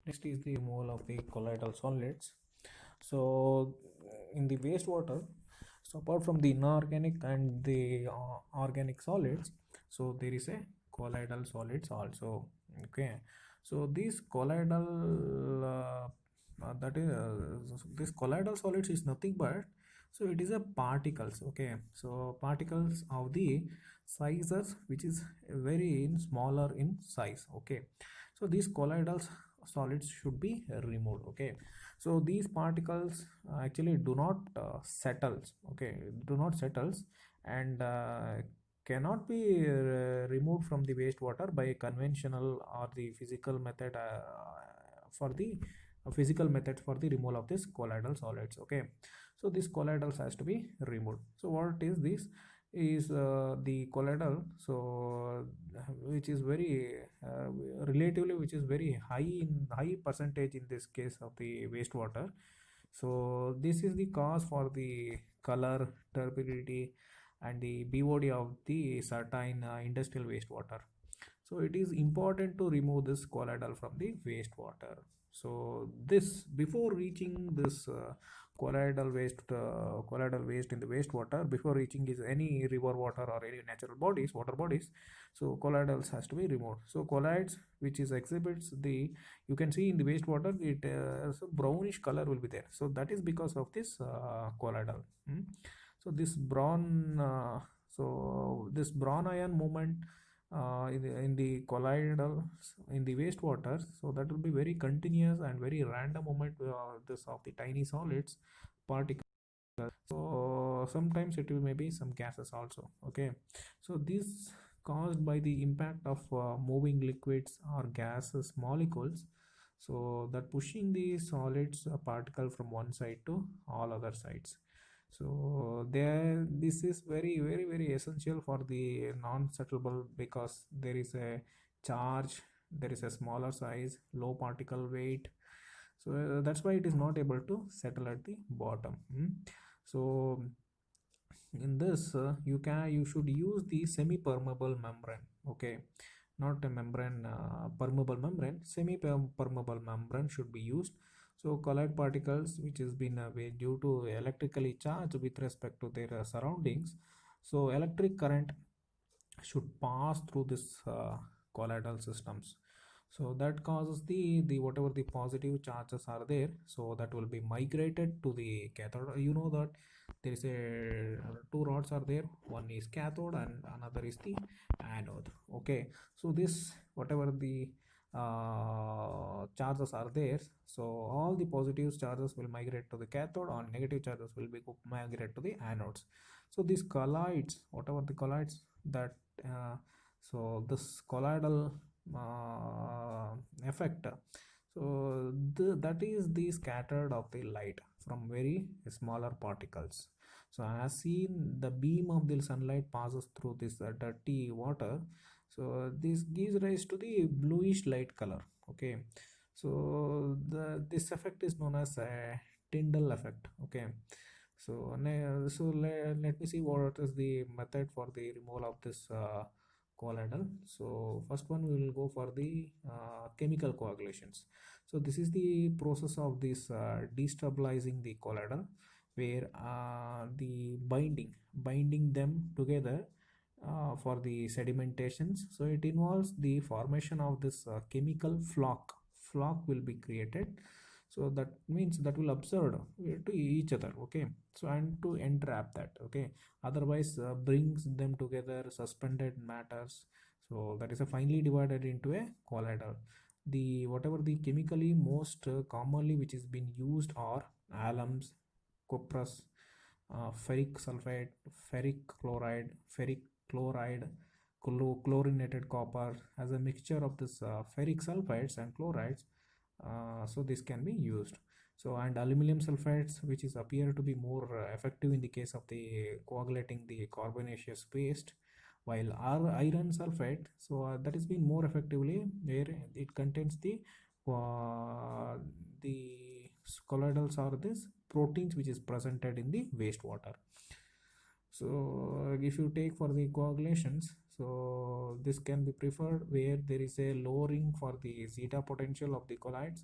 Next is the removal of the colloidal solids. So in the wastewater, so apart from the inorganic and the organic solids, so there is a colloidal solids also. Okay, so these colloidal that is this colloidal solids is nothing but, so it is a particles. Okay, so particles of the sizes which is very smaller in size. Okay, so these colloidal solids should be removed. Okay, so these particles actually do not settles. Okay, do not settles, and cannot be removed from the wastewater by conventional or the physical method for the physical method for the removal of this colloidal solids. Okay, so this colloidals has to be removed. So what is this is the colloidal, so which is very relatively, which is very high percentage in this case of the wastewater. So this is the cause for the color, turbidity, and the BOD of the certain industrial wastewater. So it is important to remove this colloidal from the wastewater. So this, before reaching this colloidal waste in the wastewater, before reaching is any river water or any natural bodies, water bodies, so colloidals has to be removed. So colloids, which is exhibits the, you can see in the wastewater, it so brownish color will be there. So that is because of this colloidal. So this this brown ion movement in the colloidal in the wastewater, so that will be very continuous and very random movement this of the tiny solids particles. So sometimes it will maybe some gases also. Okay, so this caused by the impact of moving liquids or gases molecules, so that pushing the solids particle from one side to all other sides. So there, this is very essential for the non-settleable, because there is a charge, there is a smaller size, low particle weight. So that's why it is not able to settle at the bottom. So in this you should use the semi-permeable membrane. Okay, not a membrane, permeable membrane, semi-permeable membrane should be used. So colloid particles which has been due to electrically charged with respect to their surroundings, so electric current should pass through this colloidal systems. So that causes the whatever the positive charges are there, so that will be migrated to the cathode. You know that there is a two rods are there, one is cathode and another is the anode. Okay, so this whatever the charges are there, so all the positive charges will migrate to the cathode, or negative charges will be migrate to the anodes. So these colloids, whatever the colloids that so this colloidal effect, so that is the scattered of the light from very smaller particles. So as seen, the beam of the sunlight passes through this dirty water, so this gives rise to the bluish light color. Okay, so this effect is known as a Tyndall effect. Okay, so let me see what is the method for the removal of this colloidal. So first one, we will go for the chemical coagulations. So this is the process of this destabilizing the colloidal, where the binding them together for the sedimentations. So it involves the formation of this chemical flock will be created. So that means that will absorb to each other. Okay, so and to entrap that. Okay, otherwise brings them together suspended matters, so that is a finely divided into a colloidal. The whatever the chemically most commonly which is being used are alums, cuprous, ferric sulfide, ferric chloride, ferric chloride, chlorinated copper. As a mixture of this ferric sulfides and chlorides, so this can be used. So and aluminum sulfides, which is appear to be more effective in the case of the coagulating the carbonaceous waste, while our iron sulfide, so that is been more effectively where it contains the colloidals are this proteins which is presented in the wastewater. So if you take for the coagulations, so this can be preferred where there is a lowering for the zeta potential of the colloids,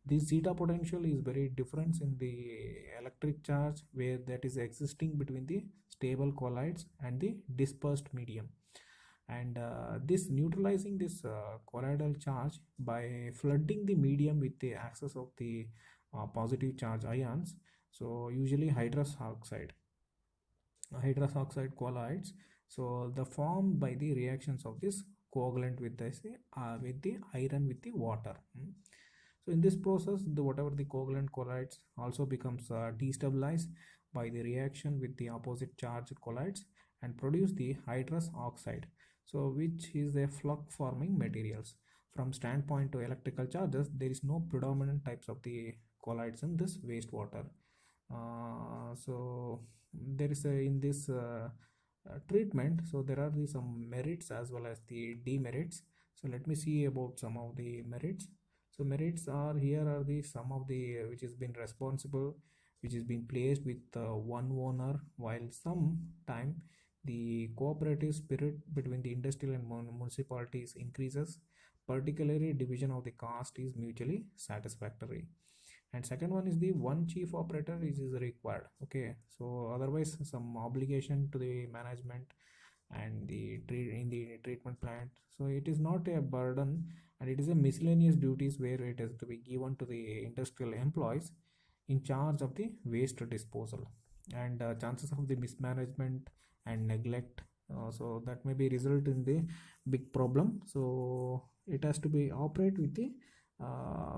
This zeta potential is very different in the electric charge where that is existing between the stable colloids and the dispersed medium. And this neutralizing this colloidal charge by flooding the medium with the excess of the positive charge ions, so usually hydrous oxide colloids, so the formed by the reactions of this coagulant with the iron with the water. So in this process, the whatever the covalent colloids also becomes destabilized by the reaction with the opposite charge colloids and produce the hydrous oxide. So which is a flux forming materials. From standpoint to electrical charges, there is no predominant types of the colloids in this wastewater. So there is in this treatment, so there are some merits as well as the demerits. So let me see about some of the merits. So merits are here are the some of the which has been responsible, which has been placed with one owner, while some time the cooperative spirit between the industrial and municipalities increases. Particularly, division of the cost is mutually satisfactory. And second one is the one chief operator is required. Okay, so otherwise some obligation to the management and the in the treatment plant, so it is not a burden, and it is a miscellaneous duties where it is to be given to the industrial employees in charge of the waste disposal. And chances of the mismanagement and neglect, so that may be result in the big problem. So it has to be operate with the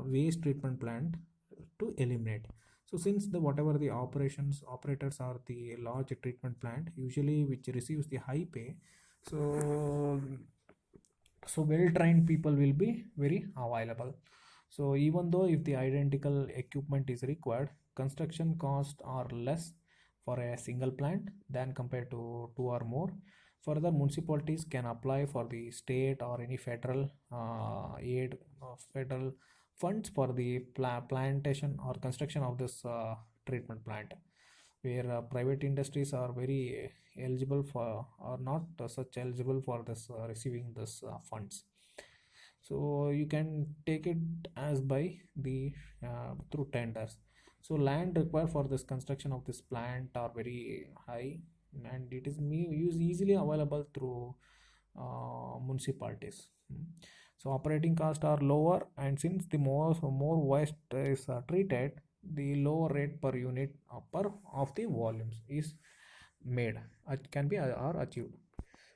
waste treatment plant to eliminate. So since the whatever the operators are the large treatment plant usually which receives the high pay, so well trained people will be very available. So even though if the identical equipment is required, construction costs are less for a single plant than compared to two or more. Further, municipalities can apply for the state or any federal aid, federal funds for the plantation or construction of this treatment plant, where private industries are very eligible for or not such eligible for this receiving this funds. So you can take it as by the through tenders. So land required for this construction of this plant are very high, and it is easily available through municipalities. So operating costs are lower, and since the more waste is treated, the lower rate per unit per of the volumes is made, can be or achieved.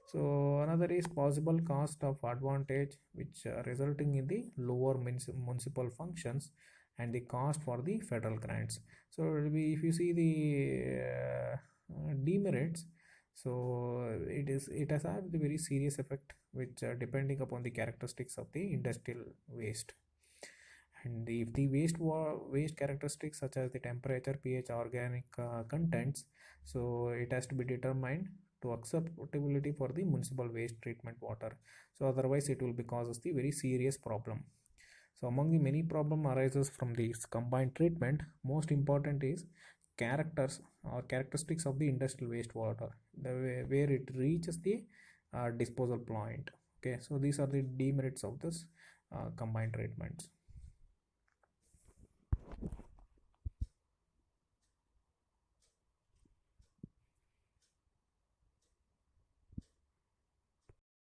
So another is possible cost of advantage, which resulting in the lower municipal functions and the cost for the federal grants. So if you see the demerits, so it has had the very serious effect, which depending upon the characteristics of the industrial waste. And if the waste characteristics such as the temperature, pH, organic contents, so it has to be determined to acceptability for the municipal waste treatment water. So otherwise it will be causes the very serious problem. So among the many problem arises from this combined treatment, most important is characters or characteristics of the industrial wastewater, where it reaches the disposal point. Okay, so these are the demerits of this combined treatments.